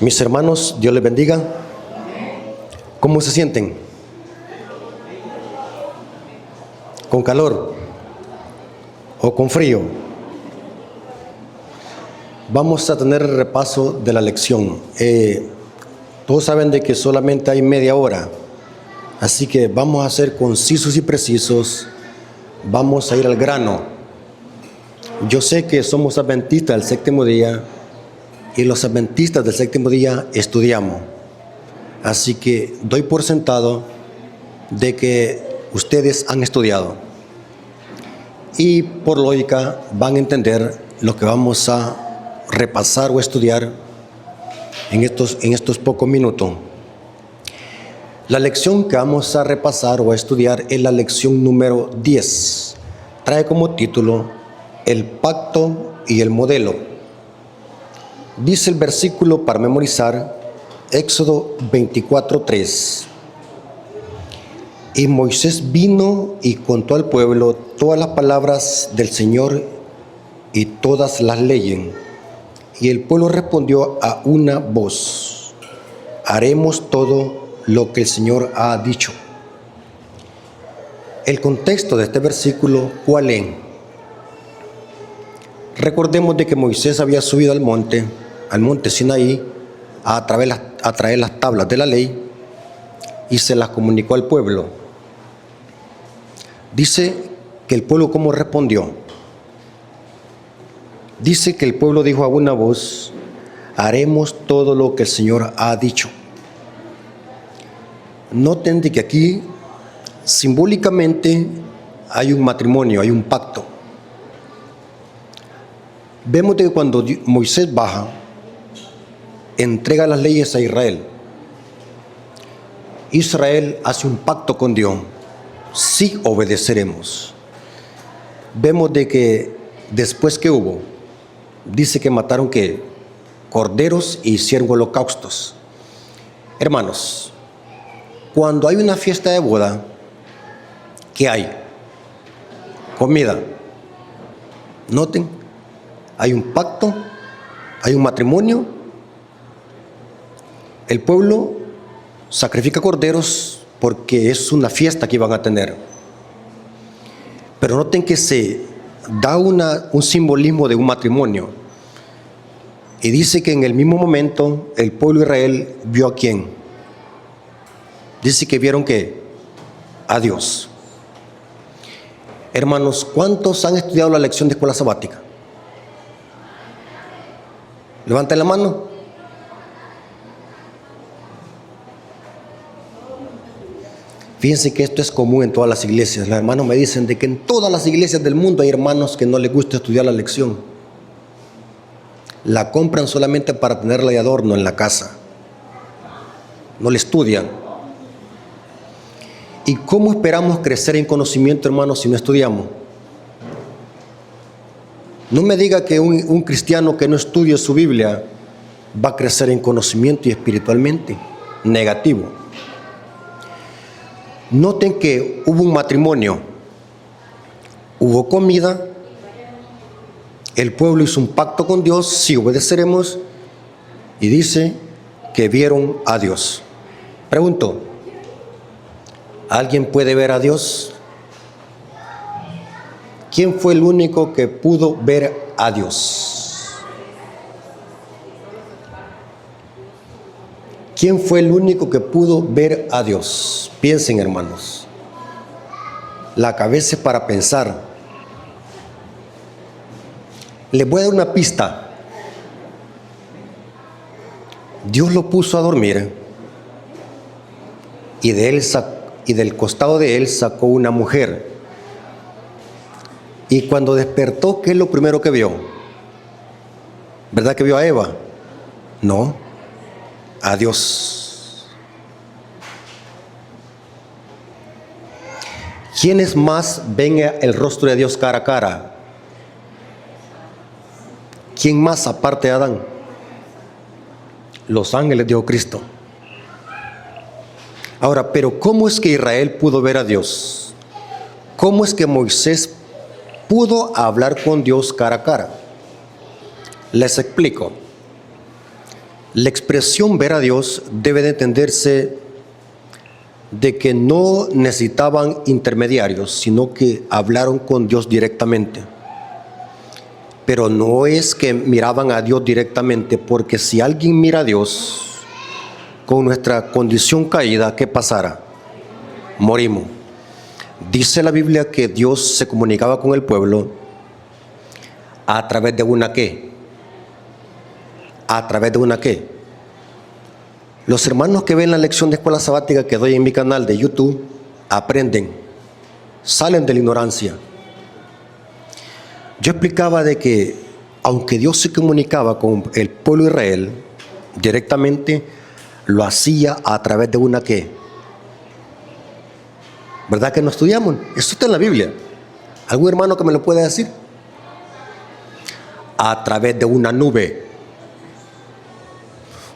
Mis hermanos, Dios les bendiga. ¿Cómo se sienten? ¿Con calor o con frío? Vamos a tener el repaso de la lección. Todos saben de que solamente hay media hora, así que vamos a ser concisos y precisos. Vamos a ir al grano. Yo sé que somos adventistas del séptimo día y los adventistas del séptimo día estudiamos. Así que doy por sentado de que ustedes han estudiado y por lógica van a entender lo que vamos a repasar o estudiar en estos pocos minutos. La lección que vamos a repasar o a estudiar es la lección número 10. Trae como título El pacto y el modelo. Dice el versículo para memorizar, Éxodo 24:3. Y Moisés vino y contó al pueblo todas las palabras del Señor y todas las leyes. Y el pueblo respondió a una voz: haremos todo lo que el Señor ha dicho. El contexto de este versículo, ¿cuál es? Recordemos de que Moisés había subido al monte Sinaí a traer las tablas de la ley y se las comunicó al pueblo. Dice que el pueblo ¿cómo respondió? Dice que el pueblo dijo a una voz: haremos todo lo que el Señor ha dicho. Noten de que aquí simbólicamente hay un matrimonio, hay un pacto. Vemos de que cuando Moisés baja, entrega las leyes a Israel. Israel hace un pacto con Dios: sí obedeceremos. Vemos de que después que hubo, dice que mataron que corderos y hicieron holocaustos. Hermanos, cuando hay una fiesta de boda, ¿qué hay? Comida. Noten, hay un pacto, hay un matrimonio. El pueblo sacrifica corderos porque es una fiesta que iban a tener. Pero noten que se da un simbolismo de un matrimonio. Y dice que en el mismo momento el pueblo de Israel vio a quién. Dice que vieron que a Dios. Hermanos, ¿cuántos han estudiado la lección de escuela sabática? Levanten la mano. Fíjense que esto es común en todas las iglesias. Los hermanos me dicen de que en todas las iglesias del mundo hay hermanos que no les gusta estudiar la lección. La compran solamente para tenerla de adorno en la casa. No la estudian. ¿Y cómo esperamos crecer en conocimiento, hermanos, si no estudiamos? No me diga que un cristiano que no estudie su Biblia va a crecer en conocimiento y espiritualmente. Negativo. Noten que hubo un matrimonio, hubo comida, el pueblo hizo un pacto con Dios: sí obedeceremos, y dice que vieron a Dios. Pregunto, ¿alguien puede ver a Dios? ¿Quién fue el único que pudo ver a Dios? ¿Quién fue el único que pudo ver a Dios? Piensen, hermanos. La cabeza es para pensar. Les voy a dar una pista. Dios lo puso a dormir y del costado de él sacó una mujer. Y cuando despertó, ¿qué es lo primero que vio? ¿Verdad que vio a Eva? No, a Dios. ¿Quiénes más ven el rostro de Dios cara a cara? ¿Quién más aparte de Adán? Los ángeles, dijo Cristo. Ahora, pero ¿cómo es que Israel pudo ver a Dios? ¿Cómo es que Moisés pudo hablar con Dios cara a cara? Les explico. La expresión ver a Dios debe de entenderse de que no necesitaban intermediarios, sino que hablaron con Dios directamente. Pero no es que miraban a Dios directamente, porque si alguien mira a Dios con nuestra condición caída, ¿qué pasará? Morimos. Dice la Biblia que Dios se comunicaba con el pueblo a través de una ¿qué? A través de una ¿qué? Los hermanos que ven la lección de escuela sabática que doy en mi canal de YouTube aprenden, salen de la ignorancia. Yo explicaba de que aunque Dios se comunicaba con el pueblo de Israel directamente, lo hacía a través de una ¿qué? ¿Verdad que no estudiamos? Eso está en la Biblia. ¿Algún hermano que me lo pueda decir? A través de una nube.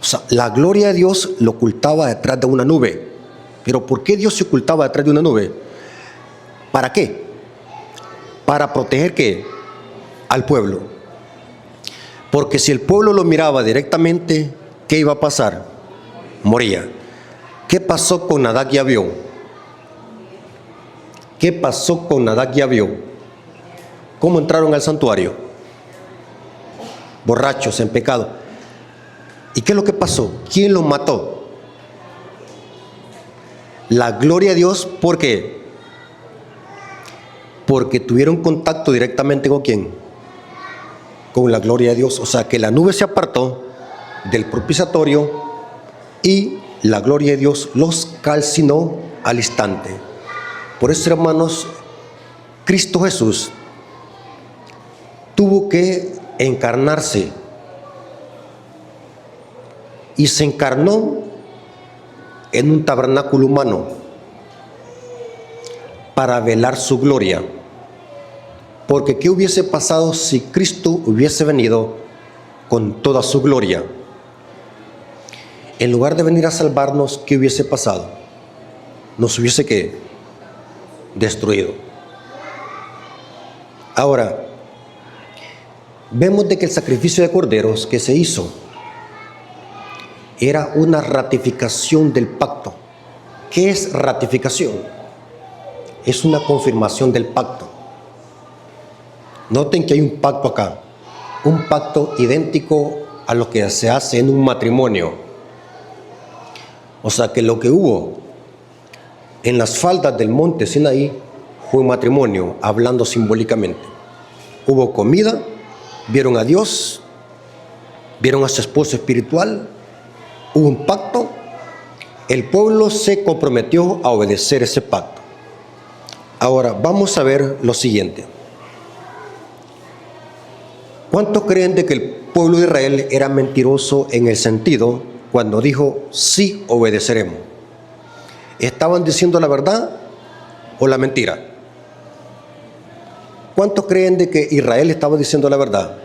O sea, la gloria de Dios lo ocultaba detrás de una nube. ¿Pero por qué Dios se ocultaba detrás de una nube? ¿Para qué? Para proteger ¿qué? Al pueblo. Porque si el pueblo lo miraba directamente, ¿qué iba a pasar? Moría. ¿Qué pasó con Nadab y Abiú? ¿Qué pasó con Nadab y Abiú? ¿Cómo entraron al santuario? Borrachos, en pecado. ¿Y qué es lo que pasó? ¿Quién los mató? La gloria de Dios, ¿por qué? Porque tuvieron contacto directamente con ¿quién? Con la gloria de Dios. O sea, que la nube se apartó del propiciatorio y la gloria de Dios los calcinó al instante. Por eso, hermanos, Cristo Jesús tuvo que encarnarse y se encarnó en un tabernáculo humano para velar su gloria. Porque ¿qué hubiese pasado si Cristo hubiese venido con toda su gloria? En lugar de venir a salvarnos, ¿qué hubiese pasado? Nos hubiese ¿qué? Destruido. Ahora, vemos de que el sacrificio de corderos que se hizo era una ratificación del pacto. ¿Qué es ratificación? Es una confirmación del pacto. Noten que hay un pacto acá, un pacto idéntico a lo que se hace en un matrimonio. O sea que lo que hubo en las faldas del monte Sinaí fue un matrimonio, hablando simbólicamente. Hubo comida, vieron a Dios, vieron a su esposo espiritual, hubo un pacto, el pueblo se comprometió a obedecer ese pacto. Ahora vamos a ver lo siguiente. ¿Cuántos creen de que el pueblo de Israel era mentiroso en el sentido cuando dijo sí obedeceremos? ¿Estaban diciendo la verdad o la mentira? ¿Cuántos creen de que Israel estaba diciendo la verdad?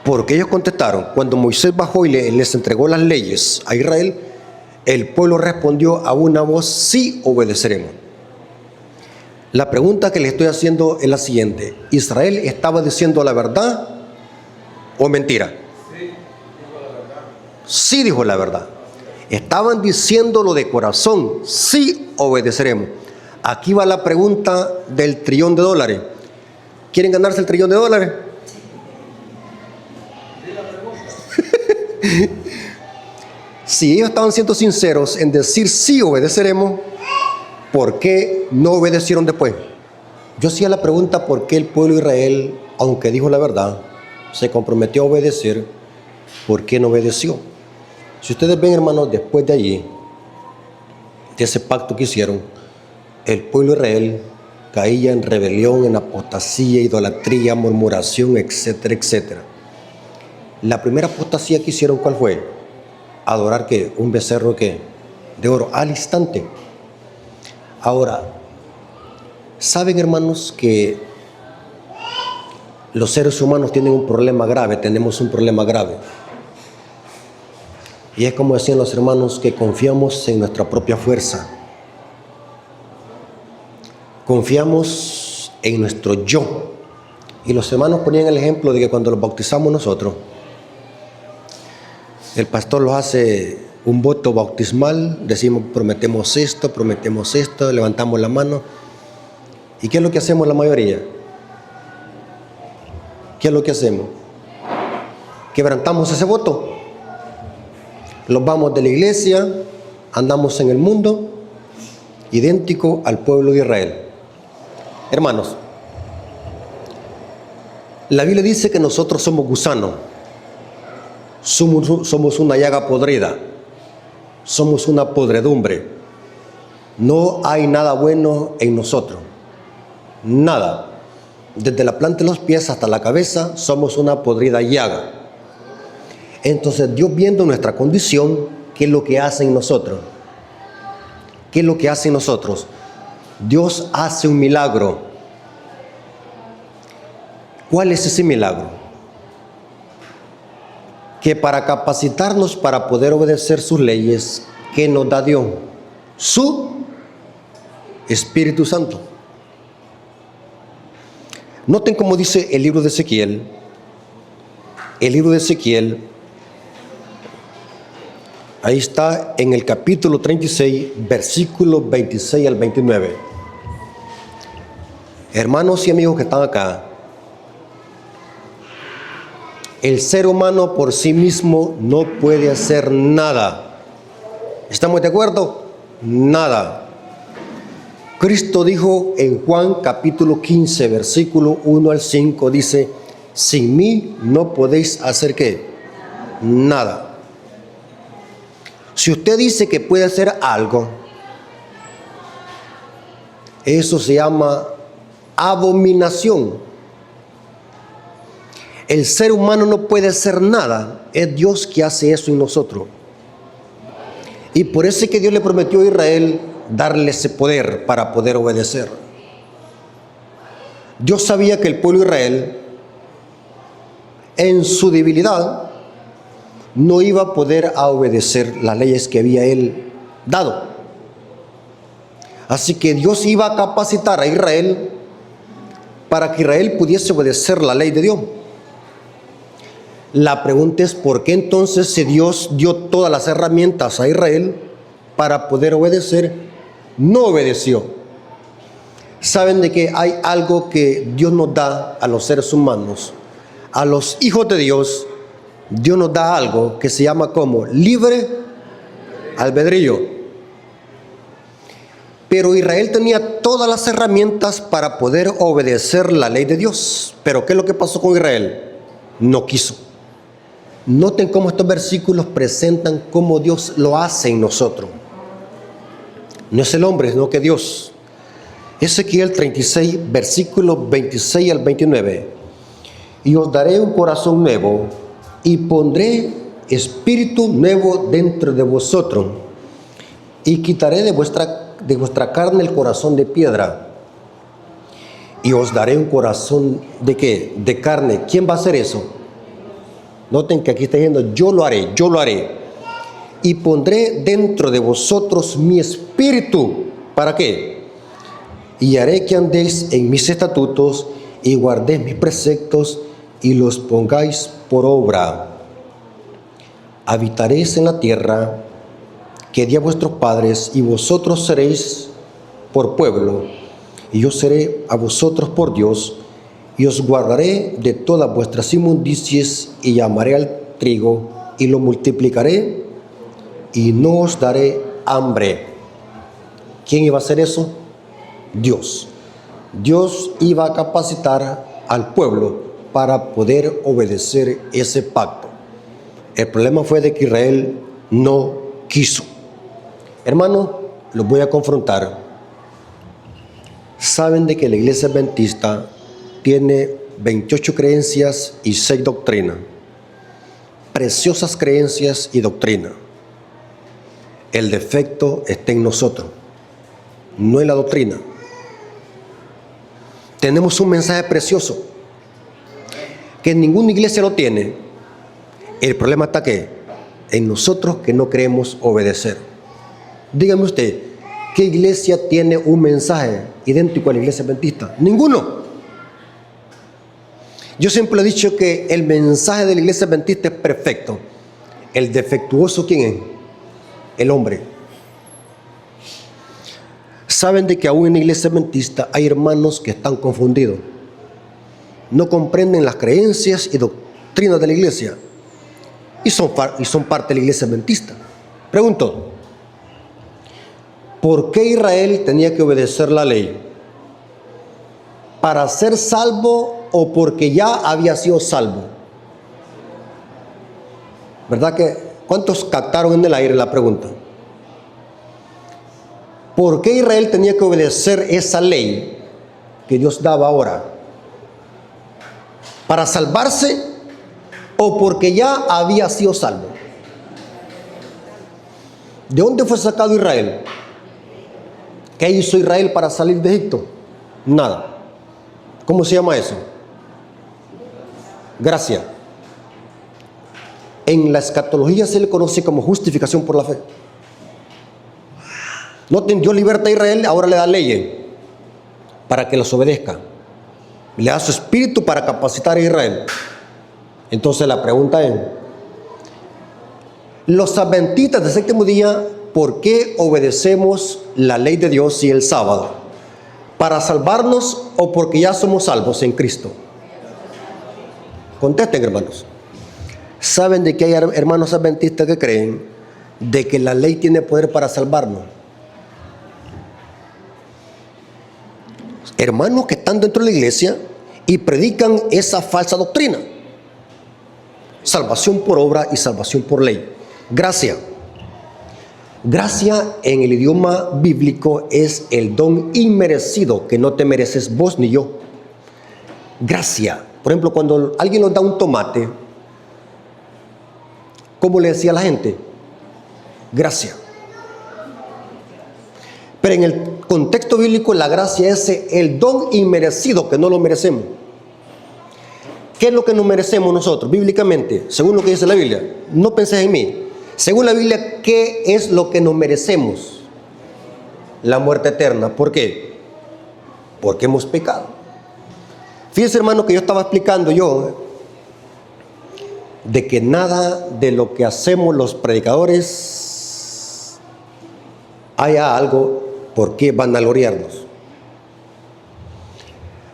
Porque ellos contestaron, cuando Moisés bajó y les entregó las leyes a Israel, el pueblo respondió a una voz, sí obedeceremos. La pregunta que le estoy haciendo es la siguiente: ¿Israel estaba diciendo la verdad o mentira? Sí dijo la verdad. Estaban diciéndolo de corazón, sí obedeceremos. Aquí va la pregunta del $1.000.000.000. ¿Quieren ganarse el $1.000.000.000? Si ellos estaban siendo sinceros en decir sí obedeceremos, ¿por qué no obedecieron después? Yo hacía la pregunta: ¿por qué el pueblo de Israel, aunque dijo la verdad, se comprometió a obedecer, por qué no obedeció? Si ustedes ven, hermanos, después de allí, de ese pacto que hicieron, el pueblo de Israel caía en rebelión, en apostasía, idolatría, murmuración, etcétera, etcétera. La primera apostasía que hicieron, ¿cuál fue? Adorar ¿qué? Un becerro ¿qué? De oro, al instante. Ahora, ¿saben, hermanos, que los seres humanos tienen un problema grave? Tenemos un problema grave. Y es como decían los hermanos, que confiamos en nuestra propia fuerza. Confiamos en nuestro yo. Y los hermanos ponían el ejemplo de que cuando los bautizamos nosotros, El pastor los hace un voto bautismal, decimos prometemos esto, levantamos la mano. ¿Y qué es lo que hacemos la mayoría? ¿Qué es lo que hacemos? Quebrantamos ese voto. Los vamos de la iglesia, andamos en el mundo, idéntico al pueblo de Israel. Hermanos, la Biblia dice que nosotros somos gusanos, somos una llaga podrida, somos una podredumbre. No hay nada bueno en nosotros, nada. Desde la planta de los pies hasta la cabeza somos una podrida llaga. Entonces Dios, viendo nuestra condición, ¿qué es lo que hace en nosotros? ¿Qué es lo que hace en nosotros? Dios hace un milagro. ¿Cuál es ese milagro? Que para capacitarnos para poder obedecer sus leyes, ¿qué nos da Dios? Su Espíritu Santo. Noten cómo dice el libro de Ezequiel. El libro de Ezequiel, ahí está en el capítulo 36, versículos 26 al 29. Hermanos y amigos que están acá, el ser humano por sí mismo no puede hacer nada. ¿Estamos de acuerdo? Nada. Cristo dijo en Juan capítulo 15, versículo 1 al 5, dice, sin mí no podéis hacer ¿qué? Nada. Si usted dice que puede hacer algo, eso se llama abominación. El ser humano no puede hacer nada, es Dios que hace eso en nosotros. Y por eso es que Dios le prometió a Israel darle ese poder para poder obedecer. Dios sabía que el pueblo de Israel, en su debilidad, no iba a poder obedecer las leyes que había Él dado. Así que Dios iba a capacitar a Israel para que Israel pudiese obedecer la ley de Dios. La pregunta es, ¿por qué entonces si Dios dio todas las herramientas a Israel para poder obedecer, no obedeció? Saben de que hay algo que Dios nos da a los seres humanos, a los hijos de Dios. Dios nos da algo que se llama como libre albedrío. Pero Israel tenía todas las herramientas para poder obedecer la ley de Dios. Pero ¿qué es lo que pasó con Israel? No quiso. Noten cómo estos versículos presentan cómo Dios lo hace en nosotros. No es el hombre, sino que Dios. Ezequiel 36, versículos 26 al 29. Y os daré un corazón nuevo y pondré espíritu nuevo dentro de vosotros. Y quitaré de vuestra carne el corazón de piedra. Y os daré un corazón ¿de qué? De carne. ¿Quién va a hacer eso? Noten que aquí está diciendo, yo lo haré, yo lo haré. Y pondré dentro de vosotros mi espíritu. ¿Para qué? Y haré que andéis en mis estatutos y guardéis mis preceptos y los pongáis por obra. Habitaréis en la tierra que di a vuestros padres y vosotros seréis por pueblo y yo seré a vosotros por Dios. Y os guardaré de todas vuestras inmundicias y llamaré al trigo y lo multiplicaré y no os daré hambre. ¿Quién iba a hacer eso? Dios. Dios iba a capacitar al pueblo para poder obedecer ese pacto. El problema fue de que Israel no quiso. Hermano, los voy a confrontar. Saben de que la iglesia adventista tiene 28 creencias y 6 doctrinas. Preciosas creencias y doctrina. El defecto está en nosotros, no en la doctrina. Tenemos un mensaje precioso que ninguna iglesia lo tiene. El problema está ¿qué? En nosotros que no queremos obedecer. Dígame usted, ¿qué iglesia tiene un mensaje idéntico a la iglesia adventista? Ninguno. Yo siempre he dicho que el mensaje de la iglesia adventista es perfecto. El defectuoso, ¿quién es? El hombre. Saben de que aún en la iglesia adventista hay hermanos que están confundidos. No comprenden las creencias y doctrinas de la iglesia. Y son parte de la iglesia adventista. Pregunto, ¿por qué Israel tenía que obedecer la ley? ¿Para ser salvo o porque ya había sido salvo? ¿Verdad que cuántos captaron en el aire la pregunta? ¿Por qué Israel tenía que obedecer esa ley que Dios daba ahora? ¿Para salvarse o porque ya había sido salvo? ¿De dónde fue sacado Israel? ¿Qué hizo Israel para salir de Egipto? Nada. ¿Cómo se llama eso? Gracia. En la escatología se le conoce como justificación por la fe. Noten, Dios liberta a Israel, ahora le da leyes para que los obedezca. Le da su espíritu para capacitar a Israel. Entonces la pregunta es, los adventistas del séptimo día, ¿por qué obedecemos la ley de Dios y el sábado? ¿Para salvarnos o porque ya somos salvos en Cristo? Contesten, hermanos. ¿Saben de que hay hermanos adventistas que creen de que la ley tiene poder para salvarnos? Hermanos que están dentro de la iglesia y predican esa falsa doctrina. Salvación por obra y salvación por ley. Gracia. Gracia en el idioma bíblico es el don inmerecido que no te mereces vos ni yo. Gracia. Por ejemplo, cuando alguien nos da un tomate, ¿cómo le decía a la gente? Gracia. Pero en el contexto bíblico la gracia es el don inmerecido que no lo merecemos. ¿Qué es lo que nos merecemos nosotros bíblicamente? Según lo que dice la Biblia. No penséis en mí. Según la Biblia, ¿qué es lo que nos merecemos? La muerte eterna. ¿Por qué? Porque hemos pecado. Fíjense, hermano, que yo estaba explicando de que nada de lo que hacemos los predicadores haya algo por qué vanagloriarnos.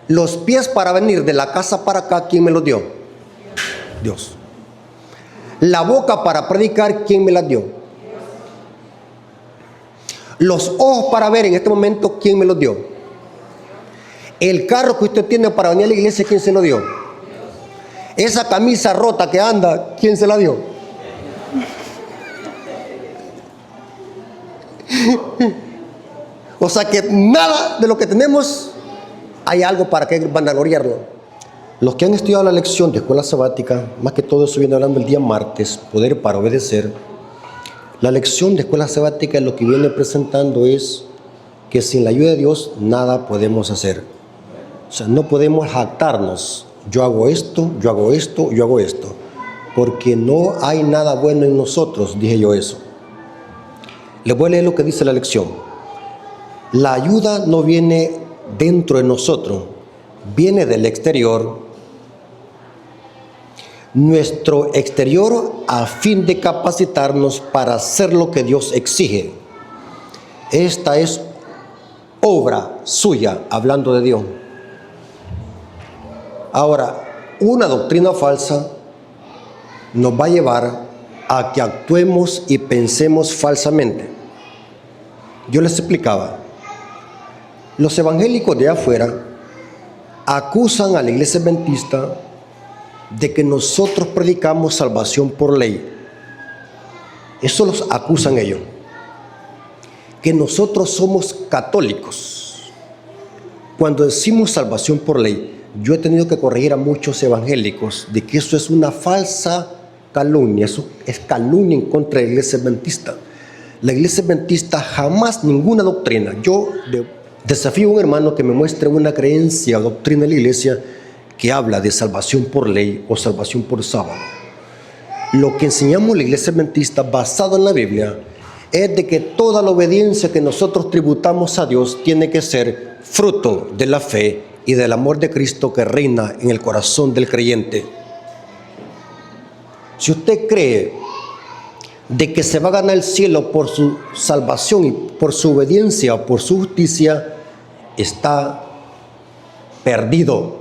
Los pies para venir de la casa para acá, ¿quién me los dio? Dios. La boca para predicar, ¿quién me la dio? Los ojos para ver en este momento, ¿quién me los dio? El carro que usted tiene para venir a la iglesia, ¿quién se lo dio? Esa camisa rota que anda, ¿quién se la dio? O sea que nada de lo que tenemos hay algo para que vanagloriarlo. Los que han estudiado la lección de escuela sabática, más que todo eso viene hablando el día martes, poder para obedecer. La lección de escuela sabática lo que viene presentando es que sin la ayuda de Dios nada podemos hacer. O sea, no podemos jactarnos. Yo hago esto, yo hago esto, yo hago esto. Porque no hay nada bueno en nosotros, dije yo eso. Les voy a leer lo que dice la lección. La ayuda no viene dentro de nosotros, viene del exterior. Nuestro exterior a fin de capacitarnos para hacer lo que Dios exige. Esta es obra suya, hablando de Dios. Ahora, una doctrina falsa nos va a llevar a que actuemos y pensemos falsamente. Yo les explicaba, los evangélicos de afuera acusan a la iglesia adventista de que nosotros predicamos salvación por ley. Eso los acusan ellos. Que nosotros somos católicos. Cuando decimos salvación por ley, yo he tenido que corregir a muchos evangélicos de que eso es una falsa calumnia. Eso es calumnia en contra de la iglesia adventista. La iglesia adventista jamás ninguna doctrina. Yo desafío a un hermano que me muestre una creencia o doctrina de la iglesia que habla de salvación por ley o salvación por sábado. Lo que enseñamos la iglesia adventista basado en la Biblia es de que toda la obediencia que nosotros tributamos a Dios tiene que ser fruto de la fe y del amor de Cristo que reina en el corazón del creyente. Si usted cree de que se va a ganar el cielo por su salvación y por su obediencia o por su justicia, está perdido.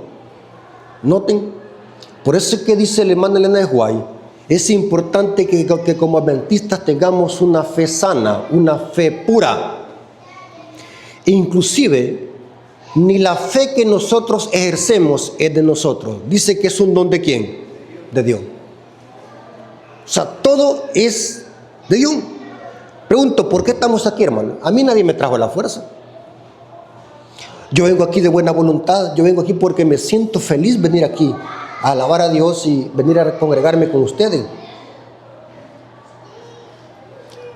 Noten, por eso es que dice el hermano Elena de White, es importante que como adventistas tengamos una fe sana, una fe pura. Inclusive, ni la fe que nosotros ejercemos es de nosotros. Dice que es un don de ¿quién? De Dios. O sea, todo es de Dios. Pregunto, ¿por qué estamos aquí, hermano? A mí nadie me trajo a la fuerza. Yo vengo aquí de buena voluntad. Yo vengo aquí porque me siento feliz venir aquí a alabar a Dios y venir a congregarme con ustedes.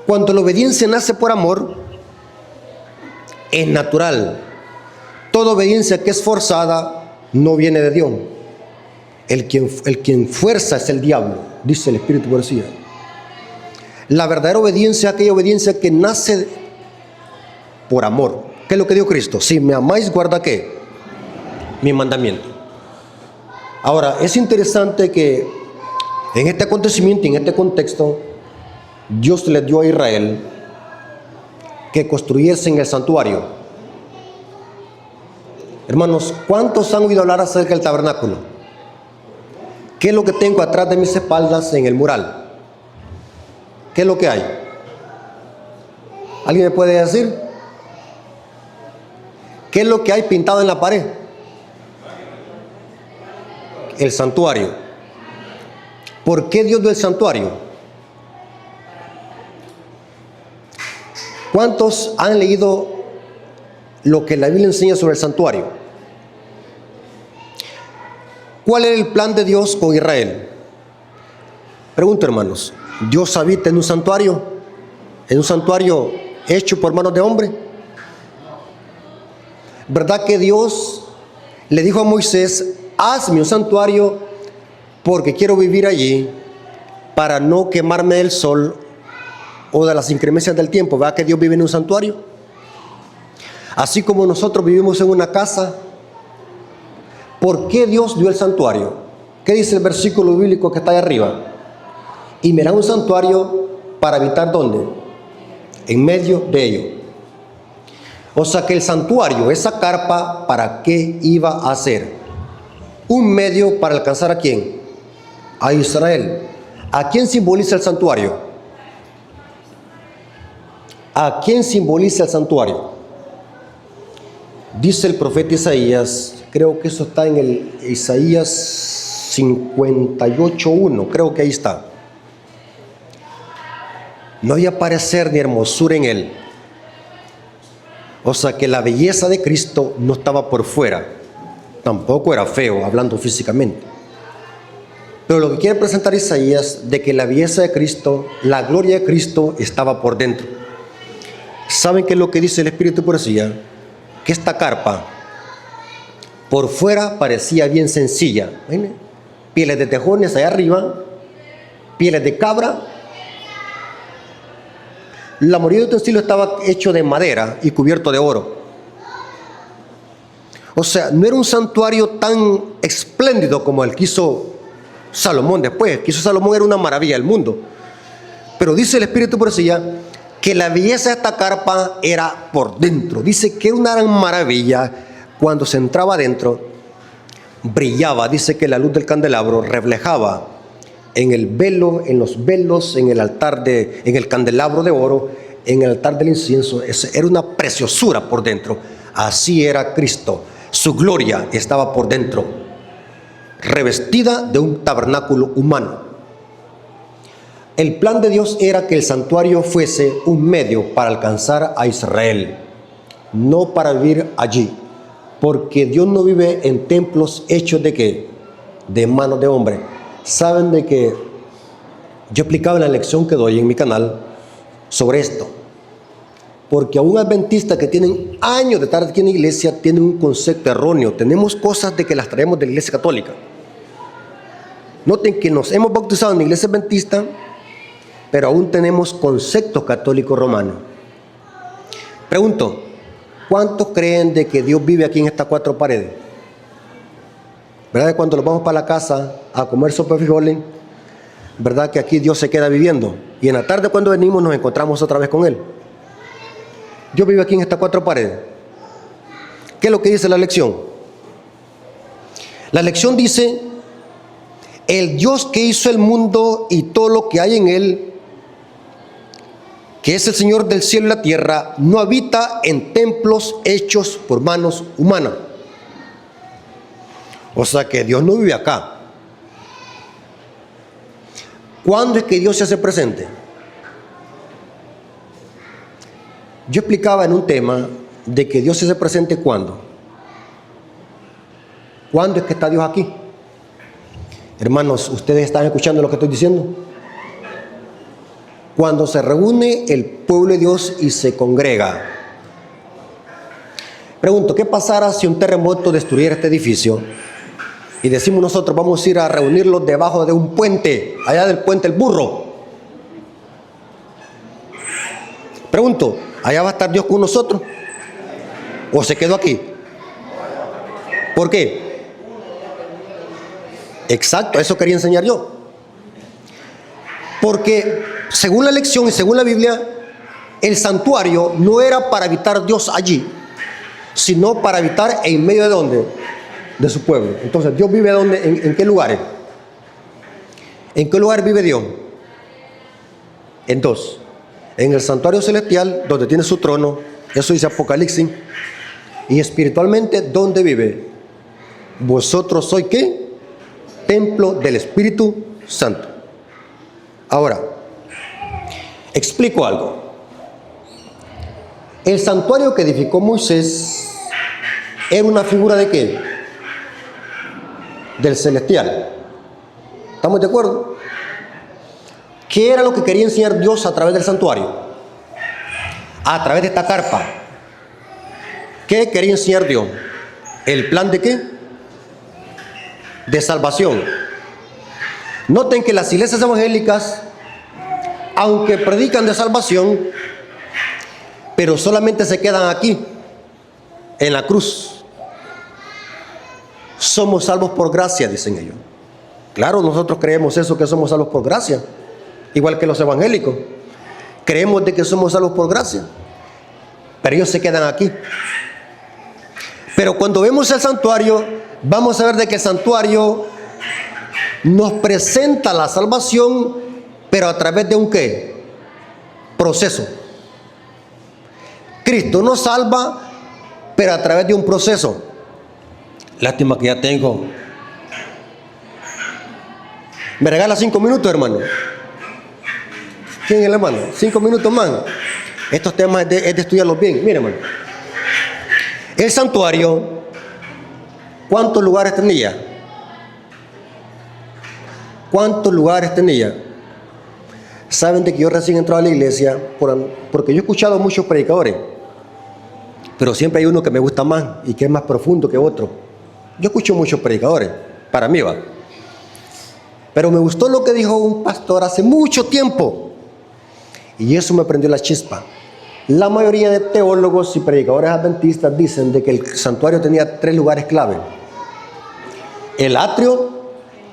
Cuando la obediencia nace por amor, es natural. Toda obediencia que es forzada no viene de Dios. El quien fuerza es el diablo, dice el Espíritu por sí. La verdadera obediencia es aquella obediencia que nace por amor. ¿Qué es lo que dijo Cristo? Si me amáis, guarda ¿qué? Mi mandamiento. Ahora, es interesante que en este acontecimiento, en este contexto, Dios le dio a Israel que construyesen el santuario. Hermanos, ¿cuántos han oído hablar acerca del tabernáculo? ¿Qué es lo que tengo atrás de mis espaldas en el mural? ¿Qué es lo que hay? ¿Alguien me puede decir? ¿Qué es lo que hay pintado en la pared? El santuario. ¿Por qué Dios dio el santuario? ¿Cuántos han leído lo que la Biblia enseña sobre el santuario? ¿Cuál era el plan de Dios con Israel? Pregunto, hermanos, ¿Dios habita en un santuario? ¿En un santuario hecho por manos de hombre? ¿Verdad que Dios le dijo a Moisés, hazme un santuario porque quiero vivir allí para no quemarme del sol o de las inclemencias del tiempo? ¿Verdad que Dios vive en un santuario? Así como nosotros vivimos en una casa. ¿Por qué Dios dio el santuario? ¿Qué dice el versículo bíblico que está ahí arriba? Y me hará un santuario para habitar ¿dónde? En medio de ellos. O sea que el santuario, esa carpa, ¿para qué iba a ser? Un medio para alcanzar ¿a quién? A Israel. ¿A quién simboliza el santuario? ¿A quién simboliza el santuario? Dice el profeta Isaías, creo que eso está en el Isaías 58:1, creo que ahí está. No había parecer ni hermosura en él. O sea que la belleza de Cristo no estaba por fuera, tampoco era feo hablando físicamente. Pero lo que quiere presentar Isaías, de que la belleza de Cristo, la gloria de Cristo estaba por dentro. ¿Saben qué es lo que dice el Espíritu por sí? Que esta carpa por fuera parecía bien sencilla. ¿Ven? Pieles de tejones allá arriba, pieles de cabra. La mayoría del utensilio estaba hecho de madera y cubierto de oro. O sea, no era un santuario tan espléndido como el que hizo Salomón después. El que hizo Salomón era una maravilla del mundo. Pero dice el Espíritu por sí que la belleza de esta carpa era por dentro. Dice que era una gran maravilla. Cuando se entraba adentro, brillaba. Dice que la luz del candelabro reflejaba en el velo, en los velos, en el altar en el candelabro de oro, en el altar del incienso. Era una preciosura por dentro. Así era Cristo. Su gloria estaba por dentro, revestida de un tabernáculo humano. El plan de Dios era que el santuario fuese un medio para alcanzar a Israel, no para vivir allí, porque Dios no vive en templos hechos de ¿qué? De manos de hombre. Saben de que yo explicaba en la lección que doy en mi canal sobre esto, porque a un adventista que tienen años de estar aquí en la iglesia tiene un concepto erróneo. Tenemos cosas de que las traemos de la iglesia católica. Noten que nos hemos bautizado en la iglesia adventista, pero aún tenemos conceptos católicos romanos. Pregunto, ¿cuántos creen de que Dios vive aquí en estas cuatro paredes? ¿Verdad que cuando nos vamos para la casa a comer sopa de frijoles, verdad que aquí Dios se queda viviendo? y en la tarde cuando venimos nos encontramos otra vez con Él. Dios vive aquí en estas cuatro paredes. ¿Qué es lo que dice la lección? La lección dice: el Dios que hizo el mundo y todo lo que hay en él, que es el Señor del cielo y la tierra, no habita en templos hechos por manos humanas. O sea que Dios no vive acá. ¿Cuándo es que Dios se hace presente? Yo explicaba en un tema de que Dios se hace presente ¿cuándo? ¿Cuándo es que está Dios aquí? Hermanos, ¿ustedes están escuchando lo que estoy diciendo? Cuando se reúne el pueblo de Dios y se congrega. Pregunto, ¿qué pasará si un terremoto destruyera este edificio? Y decimos nosotros, vamos a ir a reunirlos debajo de un puente, allá del puente El Burro. Pregunto, ¿allá va a estar Dios con nosotros? ¿O se quedó aquí? ¿Por qué? Exacto, eso quería enseñar yo. Porque según la lección y según la Biblia, el santuario no era para habitar Dios allí, sino para habitar en medio de ¿dónde? De su pueblo. Entonces, ¿Dios vive dónde? ¿En qué lugares? ¿En qué lugar vive Dios? En dos. En el santuario celestial, donde tiene su trono, eso dice Apocalipsis. Y espiritualmente, ¿dónde vive? Vosotros sois ¿qué? Templo del Espíritu Santo. Ahora, explico algo. El santuario que edificó Moisés era una figura ¿de qué? Del celestial. ¿Estamos de acuerdo? ¿Qué era lo que quería enseñar Dios a través del santuario? A través de esta carpa. ¿Qué quería enseñar Dios? ¿El plan de qué? De salvación. Noten que las iglesias evangélicas, aunque predican de salvación, pero solamente se quedan aquí, en la cruz. Somos salvos por gracia, dicen ellos. Claro, nosotros creemos eso, que somos salvos por gracia, igual que los evangélicos. Creemos de que somos salvos por gracia, pero ellos se quedan aquí. Pero cuando vemos el santuario, vamos a ver de que el santuario nos presenta la salvación, pero a través de un ¿qué? Proceso. Cristo nos salva, pero a través de un proceso. Lástima que ya tengo. ¿Me regala 5 minutos, hermano? ¿Quién es el hermano? 5 minutos más. Estos temas es de estudiarlos bien. Mire, hermano. El santuario, ¿cuántos lugares tenía? ¿Cuántos lugares tenía? Saben de que yo recién entré a la iglesia porque yo he escuchado a muchos predicadores, pero siempre hay uno que me gusta más y que es más profundo que otro. Yo escucho muchos predicadores, para mí va. Pero me gustó lo que dijo un pastor hace mucho tiempo, y eso me prendió la chispa. La mayoría de teólogos y predicadores adventistas dicen de que el santuario tenía 3 lugares clave: el atrio,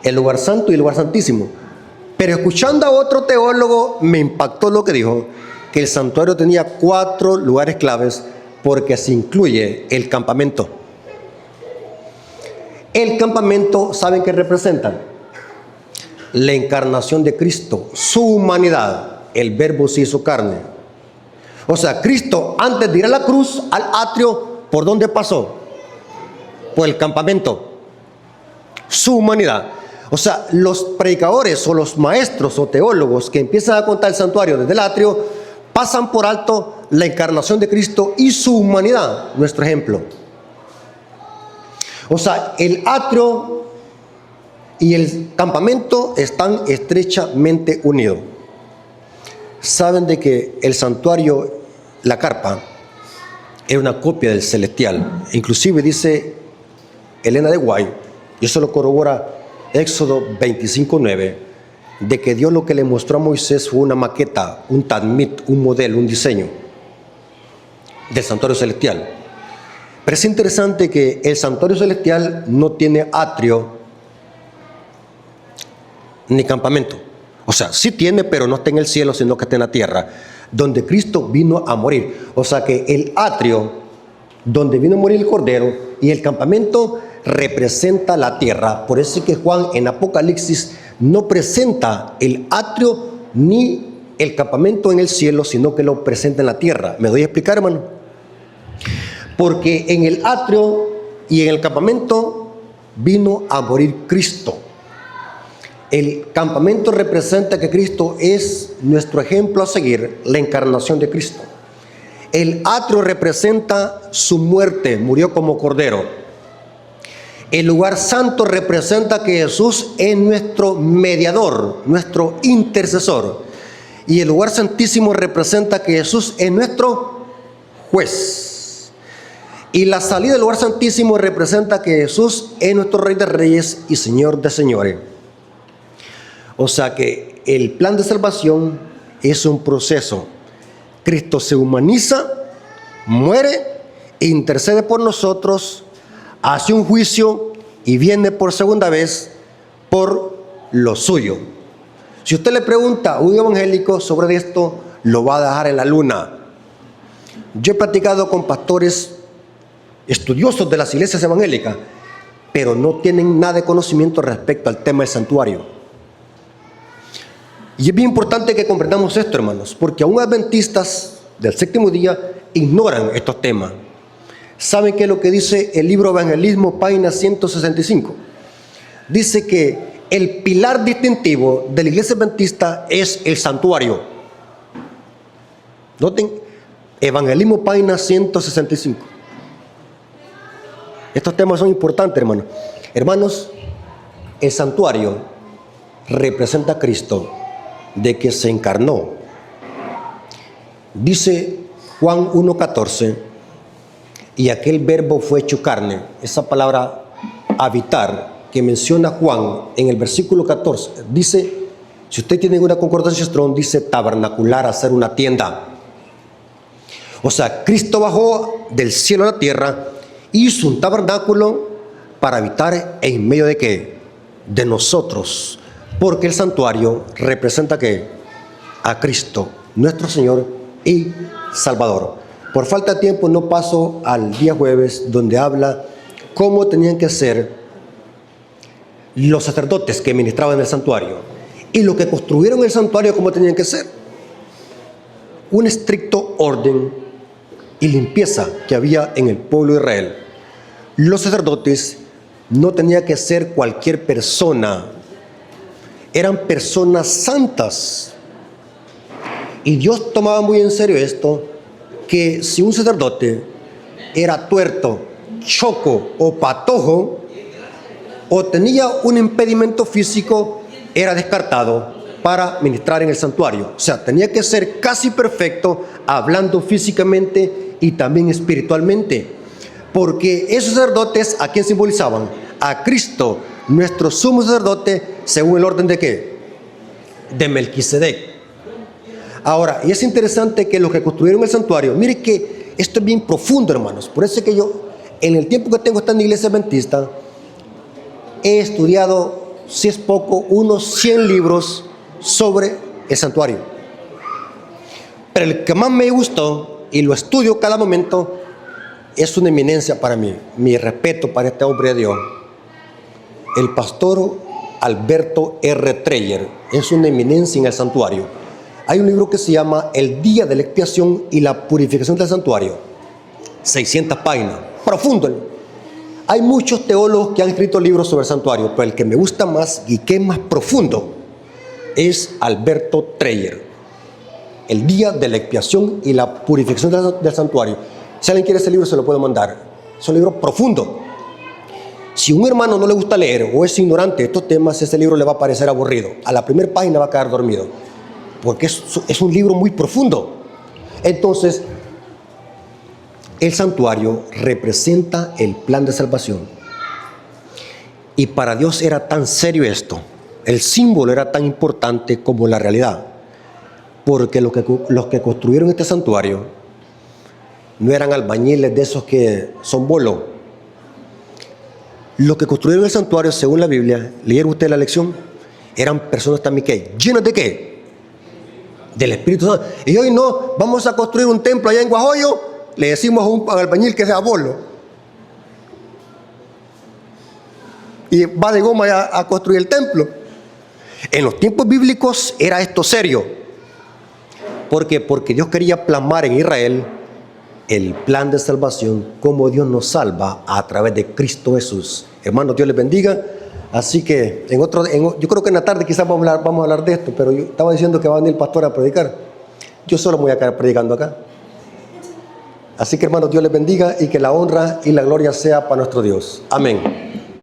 el lugar santo y el lugar santísimo. Pero escuchando a otro teólogo me impactó lo que dijo, que el santuario tenía 4 lugares claves, porque se incluye el campamento. El campamento, ¿saben qué representa? La encarnación de Cristo, su humanidad. El verbo se hizo carne. O sea, Cristo, antes de ir a la cruz, al atrio, ¿por dónde pasó? Por el campamento. Su humanidad. O sea, los predicadores o los maestros o teólogos que empiezan a contar el santuario desde el atrio, pasan por alto la encarnación de Cristo y su humanidad, nuestro ejemplo. O sea, el atrio y el campamento están estrechamente unidos. Saben de que el santuario, la carpa, era una copia del celestial. Inclusive dice Elena de White, y eso lo corrobora Éxodo 25:9, de que Dios lo que le mostró a Moisés fue una maqueta, un tadmit, un modelo, un diseño del santuario celestial. Pero es interesante que el santuario celestial no tiene atrio ni campamento. O sea, sí tiene, pero no está en el cielo, sino que está en la tierra, donde Cristo vino a morir. O sea que el atrio, donde vino a morir el Cordero, y el campamento representa la tierra. Por eso es que Juan en Apocalipsis no presenta el atrio ni el campamento en el cielo, sino que lo presenta en la tierra. ¿Me doy a explicar, hermano? Porque en el atrio y en el campamento vino a morir Cristo. El campamento representa que Cristo es nuestro ejemplo a seguir, la encarnación de Cristo. El atrio representa su muerte, murió como cordero. El lugar santo representa que Jesús es nuestro mediador, nuestro intercesor. Y el lugar santísimo representa que Jesús es nuestro juez. Y la salida del lugar santísimo representa que Jesús es nuestro Rey de Reyes y Señor de Señores. O sea que el plan de salvación es un proceso. Cristo se humaniza, muere, intercede por nosotros, hace un juicio y viene por segunda vez por lo suyo. Si usted le pregunta a un evangélico sobre esto, lo va a dejar en la luna. Yo he platicado con pastores estudiosos de las iglesias evangélicas, pero no tienen nada de conocimiento respecto al tema del santuario. Y es bien importante que comprendamos esto, hermanos, porque aún adventistas del séptimo día ignoran estos temas. ¿Saben qué es lo que dice el libro Evangelismo, página 165? Dice que el pilar distintivo de la iglesia adventista es el santuario. Noten, Evangelismo, página 165. Estos temas son importantes, hermanos. Hermanos, el santuario representa a Cristo, de que se encarnó. Dice Juan 1:14, y aquel verbo fue hecho carne. Esa palabra habitar que menciona Juan en el versículo 14, dice, si usted tiene una concordancia Strong, dice tabernacular, hacer una tienda. O sea, Cristo bajó del cielo a la tierra, hizo un tabernáculo para habitar en medio de ¿qué? De nosotros. Porque el santuario representa ¿qué? A Cristo, nuestro Señor y Salvador. Por falta de tiempo no paso al día jueves, donde habla cómo tenían que ser los sacerdotes que ministraban en el santuario. Y los que construyeron el santuario, cómo tenían que ser. Un estricto orden y limpieza que había en el pueblo de Israel. Los sacerdotes no tenían que ser cualquier persona. Eran personas santas. Y Dios tomaba muy en serio esto, que si un sacerdote era tuerto, choco o patojo, o tenía un impedimento físico, era descartado para ministrar en el santuario. O sea, tenía que ser casi perfecto, hablando físicamente y también espiritualmente. Porque esos sacerdotes, ¿a quién simbolizaban? A Cristo, nuestro sumo sacerdote, según el orden de ¿qué? De Melquisedec. Ahora, y es interesante que los que construyeron el santuario, mire que esto es bien profundo, hermanos. Por eso es que yo, en el tiempo que tengo estando en la iglesia adventista, he estudiado, si es poco, unos 100 libros sobre el santuario. Pero el que más me gustó, y lo estudio cada momento, es una eminencia para mí. Mi respeto para este hombre de Dios. El pastor Alberto R. Treyer es una eminencia en el santuario. Hay un libro que se llama El Día de la Expiación y la Purificación del Santuario. 600 páginas. Profundo. Hay muchos teólogos que han escrito libros sobre el santuario, pero el que me gusta más y que es más profundo es Alberto Treyer. El Día de la Expiación y la Purificación del Santuario. Si alguien quiere ese libro, se lo puedo mandar. Es un libro profundo. Si un hermano no le gusta leer o es ignorante de estos temas, ese libro le va a parecer aburrido. A la primera página va a quedar dormido, porque es un libro muy profundo. Entonces, el santuario representa el plan de salvación. Y para Dios era tan serio esto, el símbolo era tan importante como la realidad, porque los que construyeron este santuario no eran albañiles de esos que son bolos. Los que construyeron el santuario, según la Biblia, leyeron usted la lección, eran personas también que llenas de ¿qué? Del Espíritu Santo. Y hoy no, vamos a construir un templo allá en Guajoyo, le decimos a un albañil que sea bolo. Y va de goma a construir el templo. En los tiempos bíblicos era esto serio. ¿Por qué? Porque Dios quería plasmar en Israel el plan de salvación, cómo Dios nos salva a través de Cristo Jesús. Hermanos, Dios les bendiga. Así que yo creo que en la tarde quizás vamos a hablar de esto, pero yo estaba diciendo que va a venir el pastor a predicar. Yo solo me voy a quedar predicando acá. Así que hermanos, Dios les bendiga y que la honra y la gloria sea para nuestro Dios. Amén.